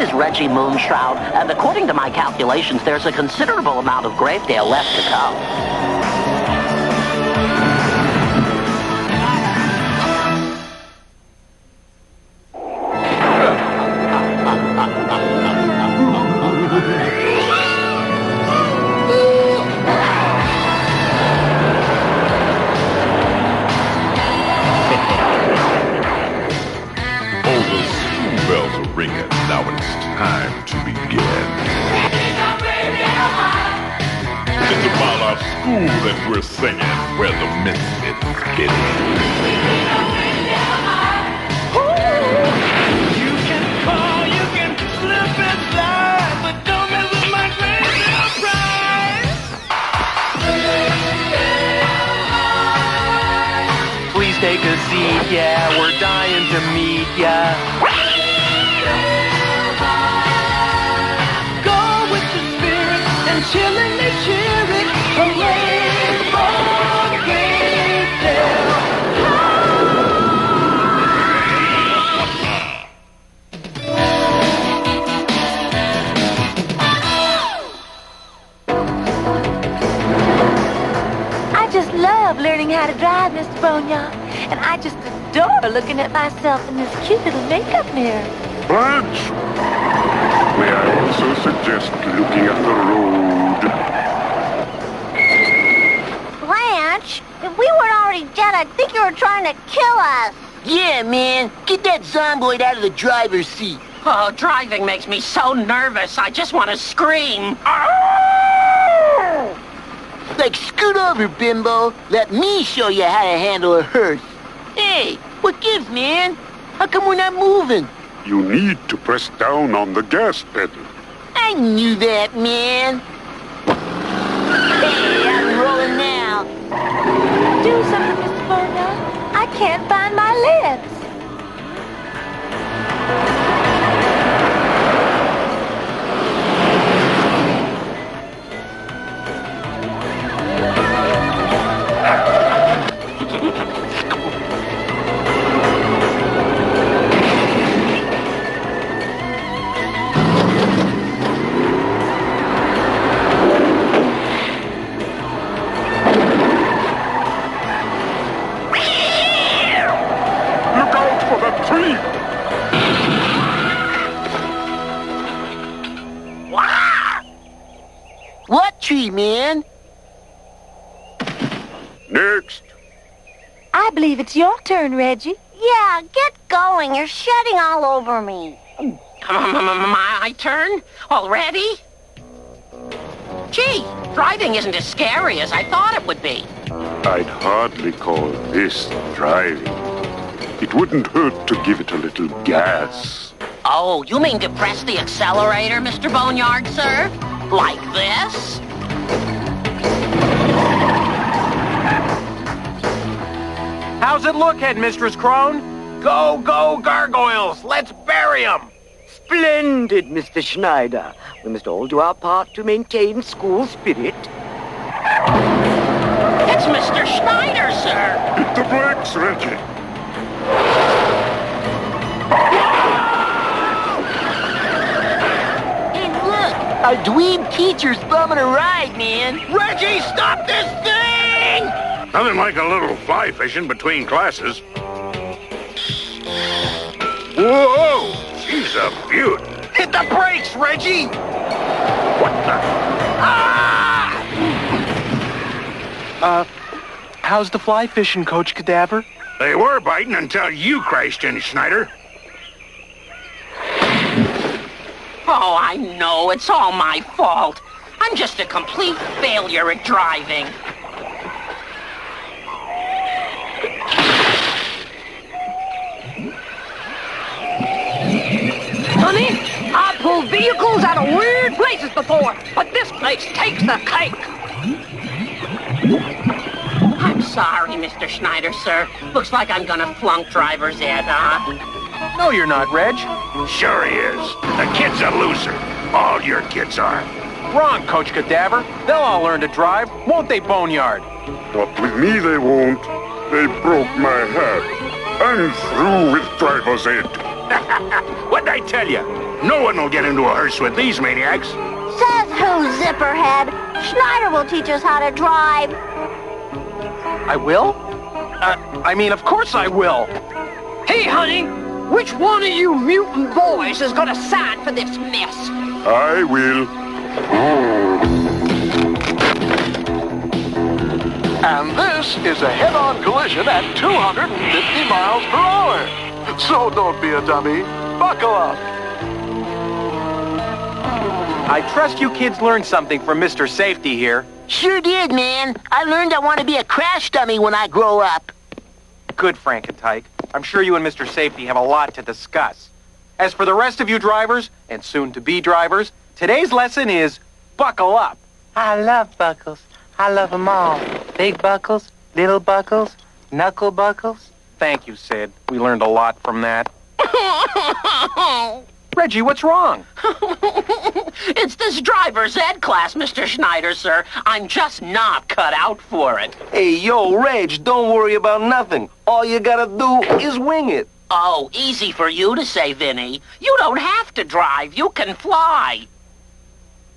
is Reggie Moonshroud, and according to my calculations, there's a considerable amount of Gravedale left to come. Ringing. Now it's time to begin. It's about our school that we're singing, where the misfits get in. You can fall, you can slip and slide, but don't mess with my Gravedale pride. Please take a seat, yeah, we're dying to meet ya. Chillingly cheering, hooray for Gravedale. I just love learning how to drive, Mr. Boneyard. And I just adore looking at myself in this cute little makeup mirror. Blanche! May I also suggest looking at the road? Blanche, if we weren't already dead, I'd think you were trying to kill us. Yeah, man. Get that zomboid out of the driver's seat. Oh, driving makes me so nervous. I just want to scream. Like, scoot over, bimbo. Let me show you how to handle a hearse. Hey, what gives, man? How come we're not moving? You need to press down on the gas pedal. I knew that, man. Hey, I'm rolling now. Do something, Mr. Boneyard. I can't find my lips. What tree, man? Next. I believe it's your turn, Reggie. Yeah, get going. You're shedding all over me. My turn? Already? Gee, driving isn't as scary as I thought it would be. I'd hardly call this driving. It wouldn't hurt to give it a little gas. Oh, you mean to press the accelerator, Mr. Boneyard, sir? Like this? How's it look, Headmistress Crone? Go, go, gargoyles! Let's bury 'em! Splendid, Mr. Schneider. We must all do our part to maintain school spirit. It's Mr. Schneider, sir! Hit the brakes, Reggie. Hey, look! Our dweeb teacher's bumming a ride, man. Reggie, stop this thing! Nothing like a little fly fishing between classes. Whoa! She's a beaut. Hit the brakes, Reggie! What the? Ah! How's the fly fishing, Coach Cadaver? They were biting until you crashed in, Schneider. Oh, I know. It's all my fault. I'm just a complete failure at driving. Honey, I pulled vehicles out of weird places before, but this place takes the cake. I'm sorry, Mr. Schneider, sir. Looks like I'm gonna flunk driver's ed, huh? No, you're not, Reg. Sure he is. The kid's a loser. All your kids are. Wrong, Coach Cadaver. They'll all learn to drive, won't they, Boneyard? But with me they won't. They broke my head. I'm through with driver's ed. What'd I tell you? No one will get into a hearse with these maniacs. Says who, Zipperhead? Schneider will teach us how to drive. I will? I mean, of course I will. Hey, honey, which one of you mutant boys is gonna sign for this mess? I will. And this is a head-on collision at 250 miles per hour. So don't be a dummy. Buckle up. I trust you kids learned something from Mr. Safety here. Sure did, man. I learned I want to be a crash dummy when I grow up. Good, Frankentyke. I'm sure you and Mr. Safety have a lot to discuss. As for the rest of you drivers, and soon-to-be drivers, today's lesson is buckle up. I love buckles. I love them all. Big buckles, little buckles, knuckle buckles. Thank you, Sid. We learned a lot from that. Reggie, what's wrong? It's this driver's ed class, Mr. Schneider, sir. I'm just not cut out for it. Hey, yo, Reg, don't worry about nothing. All you gotta do is wing it. Oh, easy for you to say, Vinny. You don't have to drive. You can fly.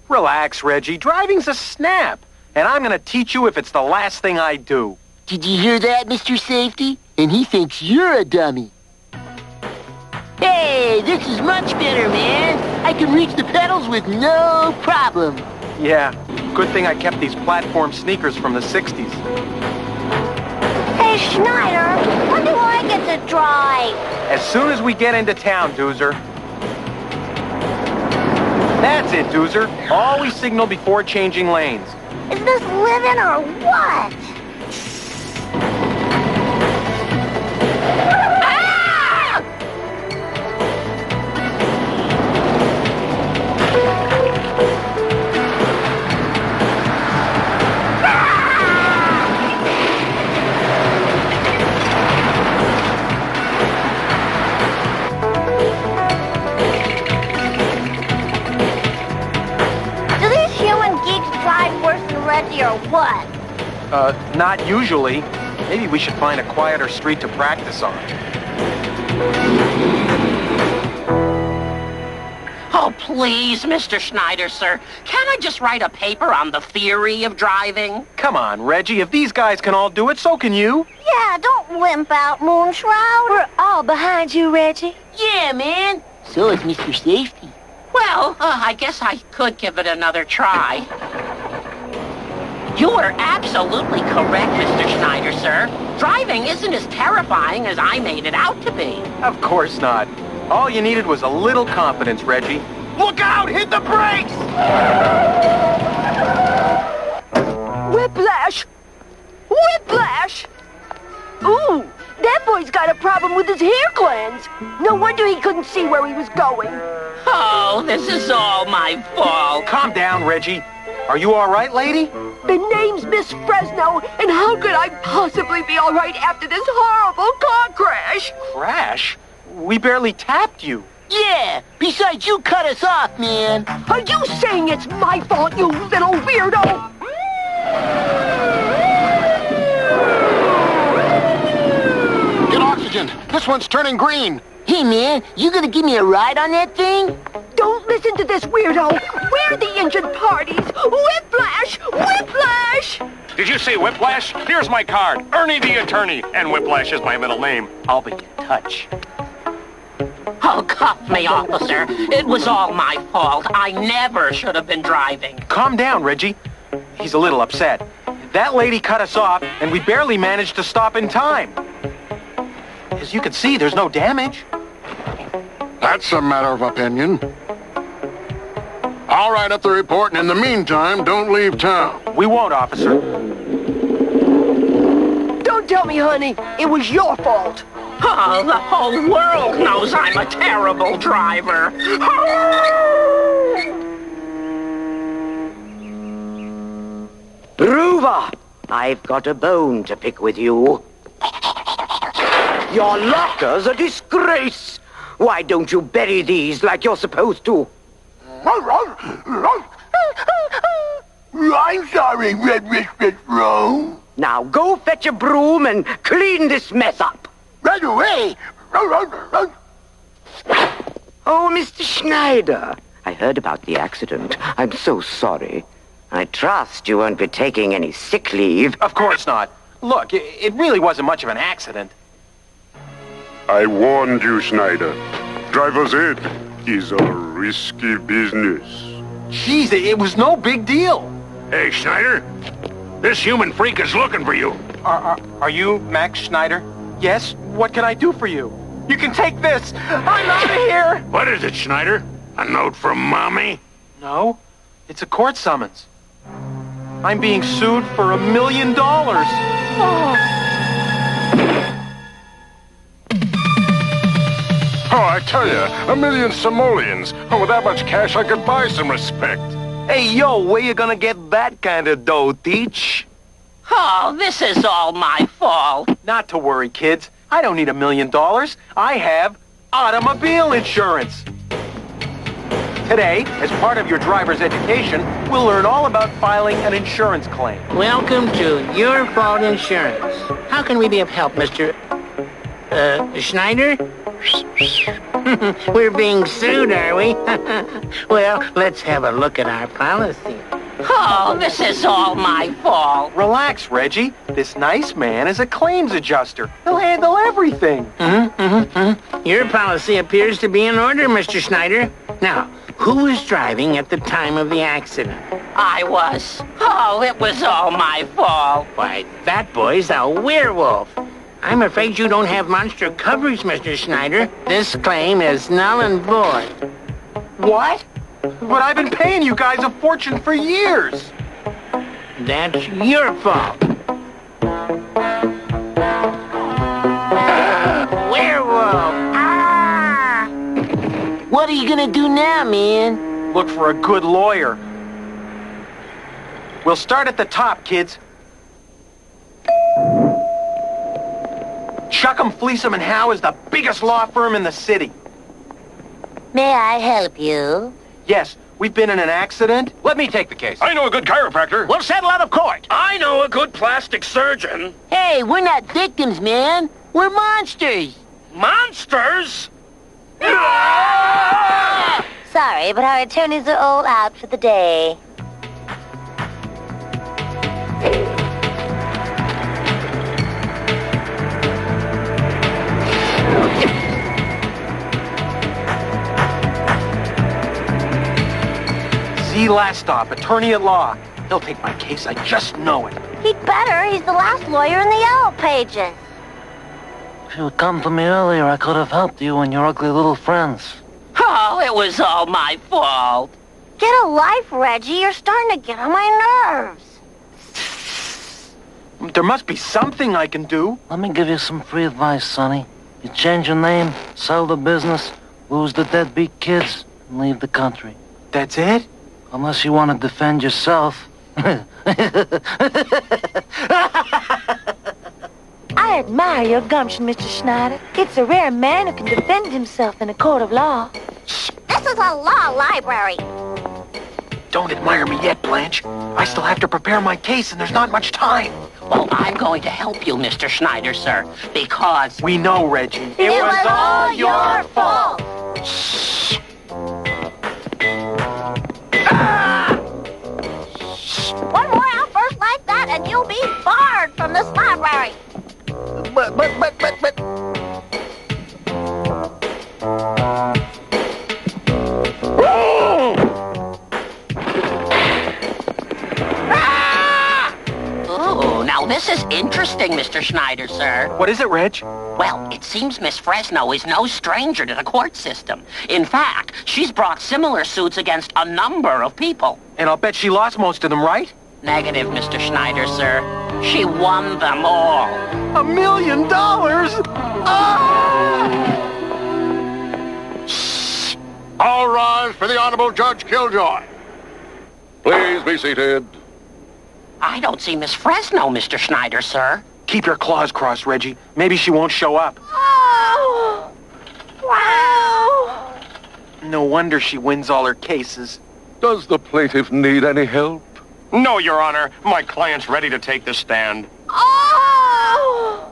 Relax, Reggie. Driving's a snap. And I'm gonna teach you if it's the last thing I do. Did you hear that, Mr. Safety? And he thinks you're a dummy. Hey, this is much better, man. I can reach the pedals with no problem. Yeah, good thing I kept these platform sneakers from the 60s. Hey, Schneider, when do I get to drive? As soon as we get into town, Doozer. That's it, Doozer. Always signal before changing lanes. Is this living or what? Reggie or what? Not usually. Maybe we should find a quieter street to practice on. Oh, please, Mr. Schneider, sir. Can't I just write a paper on the theory of driving? Come on, Reggie. If these guys can all do it, so can you. Yeah, don't limp out, Moonshroud. We're all behind you, Reggie. Yeah, man. So is Mr. Safety. Well, I guess I could give it another try. You were absolutely correct, Mr. Schneider, sir. Driving isn't as terrifying as I made it out to be. Of course not. All you needed was a little confidence, Reggie. Look out! Hit the brakes! Whiplash! Whiplash! Ooh, that boy's got a problem with his hair glands. No wonder he couldn't see where he was going. Oh, this is all my fault. Calm down, Reggie. Are you all right, lady? The name's Miss Fresno, and how could I possibly be all right after this horrible car crash? Crash? We barely tapped you. Yeah, besides you cut us off, man. Are you saying it's my fault, you little weirdo? Get oxygen. This one's turning green. Hey, man, you gonna give me a ride on that thing? Don't listen to this weirdo. We're the injured parties. Whiplash! Whiplash! Did you say Whiplash? Here's my card. Ernie the Attorney. And Whiplash is my middle name. I'll be in touch. Oh, cuff me, officer. It was all my fault. I never should have been driving. Calm down, Reggie. He's a little upset. That lady cut us off, and we barely managed to stop in time. As you can see, there's no damage. That's a matter of opinion. I'll write up the report, and in the meantime, don't leave town. We won't, officer. Don't tell me, honey. It was your fault. Oh, the whole world knows I'm a terrible driver. Rover, I've got a bone to pick with you. Your locker's a disgrace. Why don't you bury these like you're supposed to? I'm sorry, Red Wrist Row. Now go fetch a broom and clean this mess up. Right away. Oh, Mr. Schneider. I heard about the accident. I'm so sorry. I trust you won't be taking any sick leave. Of course not. Look, it really wasn't much of an accident. I warned you, Schneider. Driver's ed is a risky business. Jeez, it was no big deal. Hey, Schneider. This human freak is looking for you. Are you Max Schneider? Yes? What can I do for you? You can take this. I'm out of here. What is it, Schneider? A note from Mommy? No, it's a court summons. I'm being sued for $1 million. Oh. Oh, I tell you, 1 million simoleons. Oh, with that much cash, I could buy some respect. Hey, yo, where you gonna get that kind of dough, Teach? Oh, this is all my fault. Not to worry, kids. I don't need $1 million. I have automobile insurance. Today, as part of your driver's education, we'll learn all about filing an insurance claim. Welcome to Your Fault Insurance. How can we be of help, Mr. Schneider? We're being sued, are we? Well, let's have a look at our policy. Oh, this is all my fault. Relax, Reggie. This nice man is a claims adjuster. He'll handle everything. Your policy appears to be in order, Mr. Schneider. Now, who was driving at the time of the accident? I was. Oh, it was all my fault. Why, that boy's a werewolf. I'm afraid you don't have monster coverage, Mr. Schneider. This claim is null and void. What? But I've been paying you guys a fortune for years. That's your fault. Werewolf! Ah! What are you gonna do now, man? Look for a good lawyer. We'll start at the top, kids. Chuck'em, Fleece'em and Howe is the biggest law firm in the city. May I help you? Yes, we've been in an accident. Let me take the case. I know a good chiropractor. We'll settle out of court. I know a good plastic surgeon. Hey, we're not victims, man. We're monsters. Monsters? Sorry, but our attorneys are all out for the day. Z last stop, attorney at law. He'll take my case, I just know it. He'd better. He's the last lawyer in the Yellow Pages. If you had come to me earlier, I could have helped you and your ugly little friends. Oh, it was all my fault. Get a life, Reggie. You're starting to get on my nerves. There must be something I can do. Let me give you some free advice, Sonny. You change your name, sell the business, lose the deadbeat kids, and leave the country. That's it? Unless you want to defend yourself. I admire your gumption, Mr. Schneider. It's a rare man who can defend himself in a court of law. This is a law library. Don't admire me yet, Blanche. I still have to prepare my case, and there's not much time. Well, I'm going to help you, Mr. Schneider, sir, because... We know, Reggie. It was all your fault. Shh. One more outburst like that, and you'll be barred from this library. But. Oh, now this is interesting, Mr. Schneider, sir. What is it, Reg? Well, it seems Miss Fresno is no stranger to the court system. In fact, she's brought similar suits against a number of people. And I'll bet she lost most of them, right? Negative, Mr. Schneider, sir. She won them all. $1 million? Shh. All rise for the Honorable Judge Killjoy. Please be seated. I don't see Miss Fresno, Mr. Schneider, sir. Keep your claws crossed, Reggie. Maybe she won't show up. Oh! Wow! No wonder she wins all her cases. Does the plaintiff need any help? No, Your Honor. My client's ready to take the stand. Oh!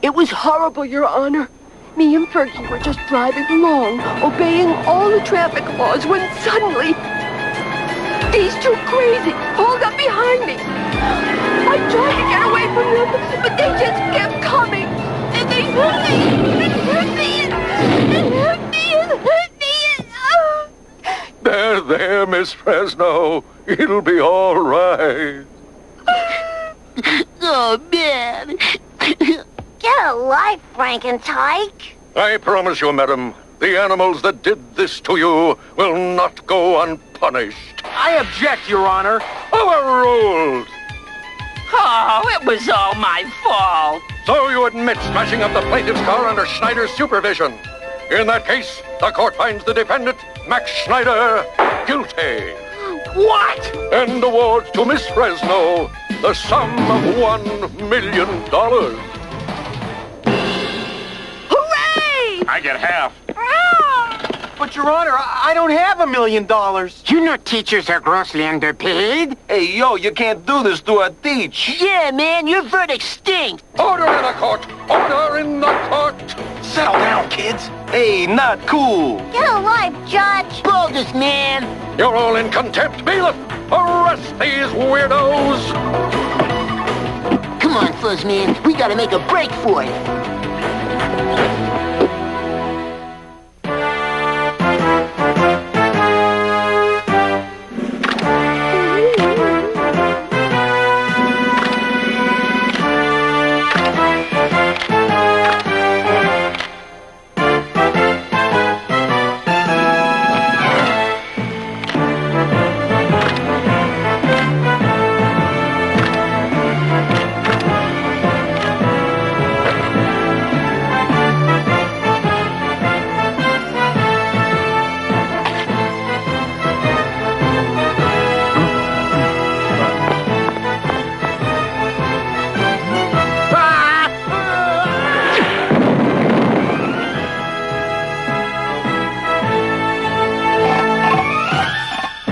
It was horrible, Your Honor. Me and Fergie were just driving along, obeying all the traffic laws, when suddenly these two crazy pulled up behind me. I tried to get away from them, but they just kept coming. And they hurt me, and hurt me, and hurt me, and hurt me, and... There, Miss Fresno. It'll be all right. Oh, man. Get a life, Frankentyke. I promise you, madam, the animals that did this to you will not go unpunished. I object, Your Honor. Overruled. Oh, it was all my fault. So you admit smashing up the plaintiff's car under Schneider's supervision. In that case, the court finds the defendant, Max Schneider, guilty. What? And awards to Miss Fresno the sum of $1 million. Hooray! I get half. But, Your Honor, I don't have $1 million. You know teachers are grossly underpaid. Hey, yo, you can't do this to a teach. Yeah, man, your verdict stinks. Order in the court! Order in the court! Settle down, kids. Hey, not cool. Get a life, Judge. Bogus, man. You're all in contempt, bailiff! Arrest these weirdos! Come on, Fuzzman. We gotta make a break for it.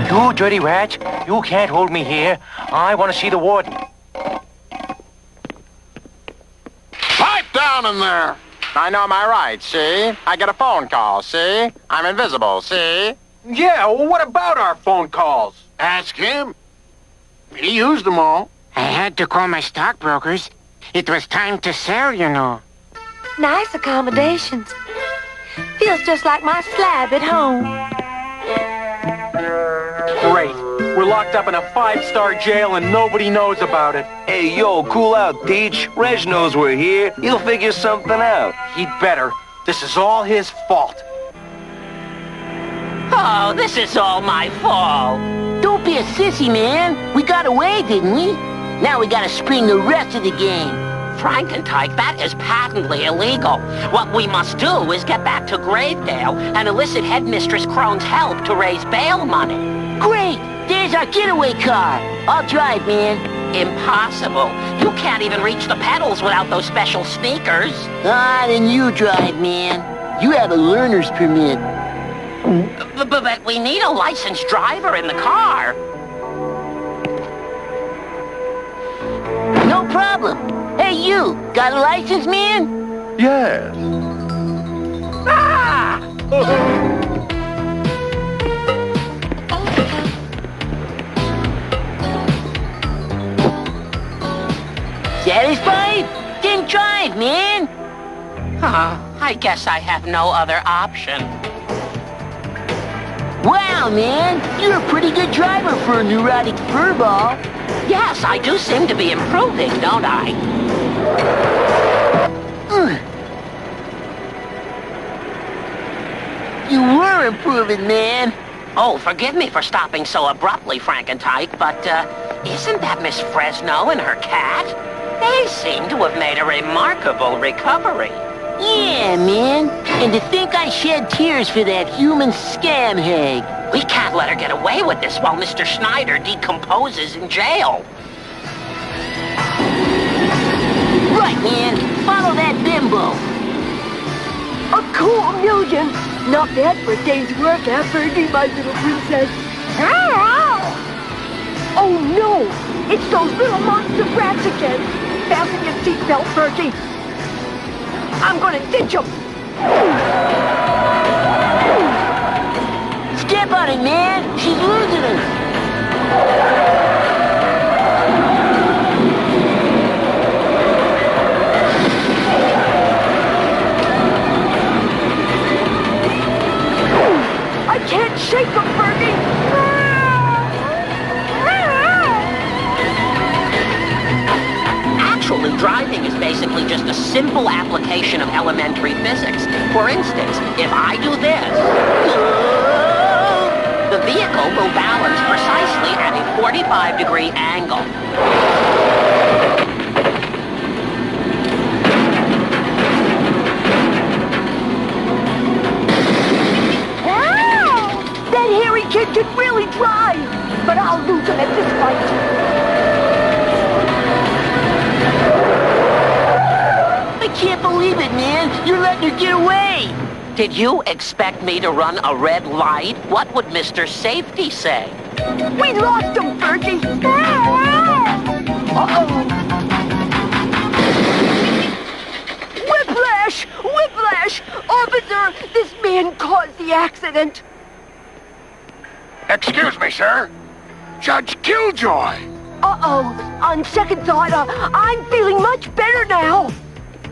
You dirty rat. You can't hold me here. I want to see the warden. Pipe down in there! I know my rights, see? I get a phone call, see? I'm invisible, see? Yeah, well, what about our phone calls? Ask him. He used them all. I had to call my stockbrokers. It was time to sell, you know. Nice accommodations. Feels just like my slab at home. Great. We're locked up in a 5-star jail and nobody knows about it. Hey, yo, cool out, Teach. Reg knows we're here. He'll figure something out. He'd better. This is all his fault. Oh, this is all my fault. Don't be a sissy, man. We got away, didn't we? Now we gotta spring the rest of the game. Frankentyke, that is patently illegal. What we must do is get back to Gravedale and elicit Headmistress Crone's help to raise bail money. Great! There's our getaway car. I'll drive, man. Impossible. You can't even reach the pedals without those special sneakers. Ah, then you drive, man. You have a learner's permit. But we need a licensed driver in the car. No problem. Hey, you, got a license, man? Yes. Ah! Satisfied? Then drive, man. I guess I have no other option. Wow, man. You're a pretty good driver for a neurotic furball. Yes, I do seem to be improving, don't I? You were improving, man. Oh, forgive me for stopping so abruptly, Frankentyke, but, isn't that Miss Fresno and her cat? They seem to have made a remarkable recovery. Yeah, man. And to think I shed tears for that human scam hag. We can't let her get away with this while Mr. Schneider decomposes in jail. Right, man. Follow that bimbo. A cool million. Not bad for a day's work, huh, Fergie, my little princess? Oh, no. It's those little monster rats again. Fasten your seatbelt, Fergie. I'm gonna ditch them. simple application of elementary physics. For instance, if I do this, the vehicle will balance precisely at a 45-degree angle. That hairy kid can really drive, but I'll lose him at this fight. I can't believe it, man. You're letting her get away. Did you expect me to run a red light? What would Mr. Safety say? We lost him, Bertie. Uh-oh. Whiplash! Whiplash! Officer, this man caused the accident. Excuse me, sir. Judge Killjoy. Uh-oh. On second thought, I'm feeling much better now.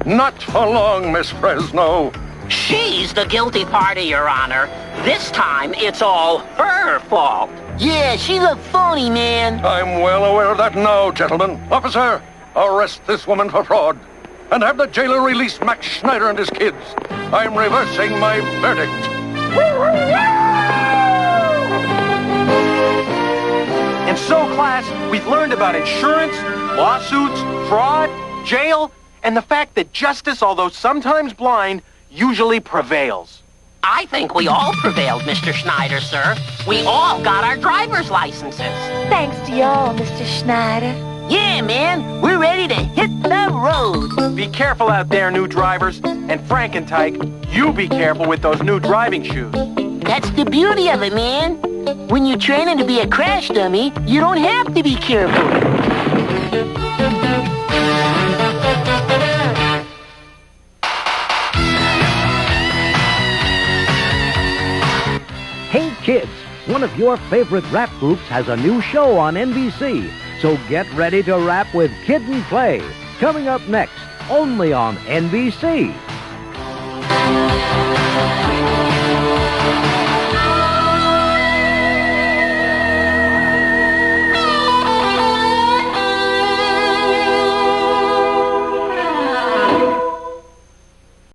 Not for long, Miss Fresno. She's the guilty party, Your Honor. This time, it's all her fault. Yeah, she's a phony, man. I'm well aware of that now, gentlemen. Officer, arrest this woman for fraud. And have the jailer release Max Schneider and his kids. I'm reversing my verdict. And so, class, we've learned about insurance, lawsuits, fraud, jail, and the fact that justice, although sometimes blind, usually prevails. I think we all prevailed, Mr. Schneider, sir. We all got our driver's licenses. Thanks to y'all, Mr. Schneider. Yeah, man. We're ready to hit the road. Be careful out there, new drivers. And Frankentyke, you be careful with those new driving shoes. That's the beauty of it, man. When you're training to be a crash dummy, you don't have to be careful. Hey kids, one of your favorite rap groups has a new show on NBC, so get ready to rap with Kid and Play. Coming up next, only on NBC.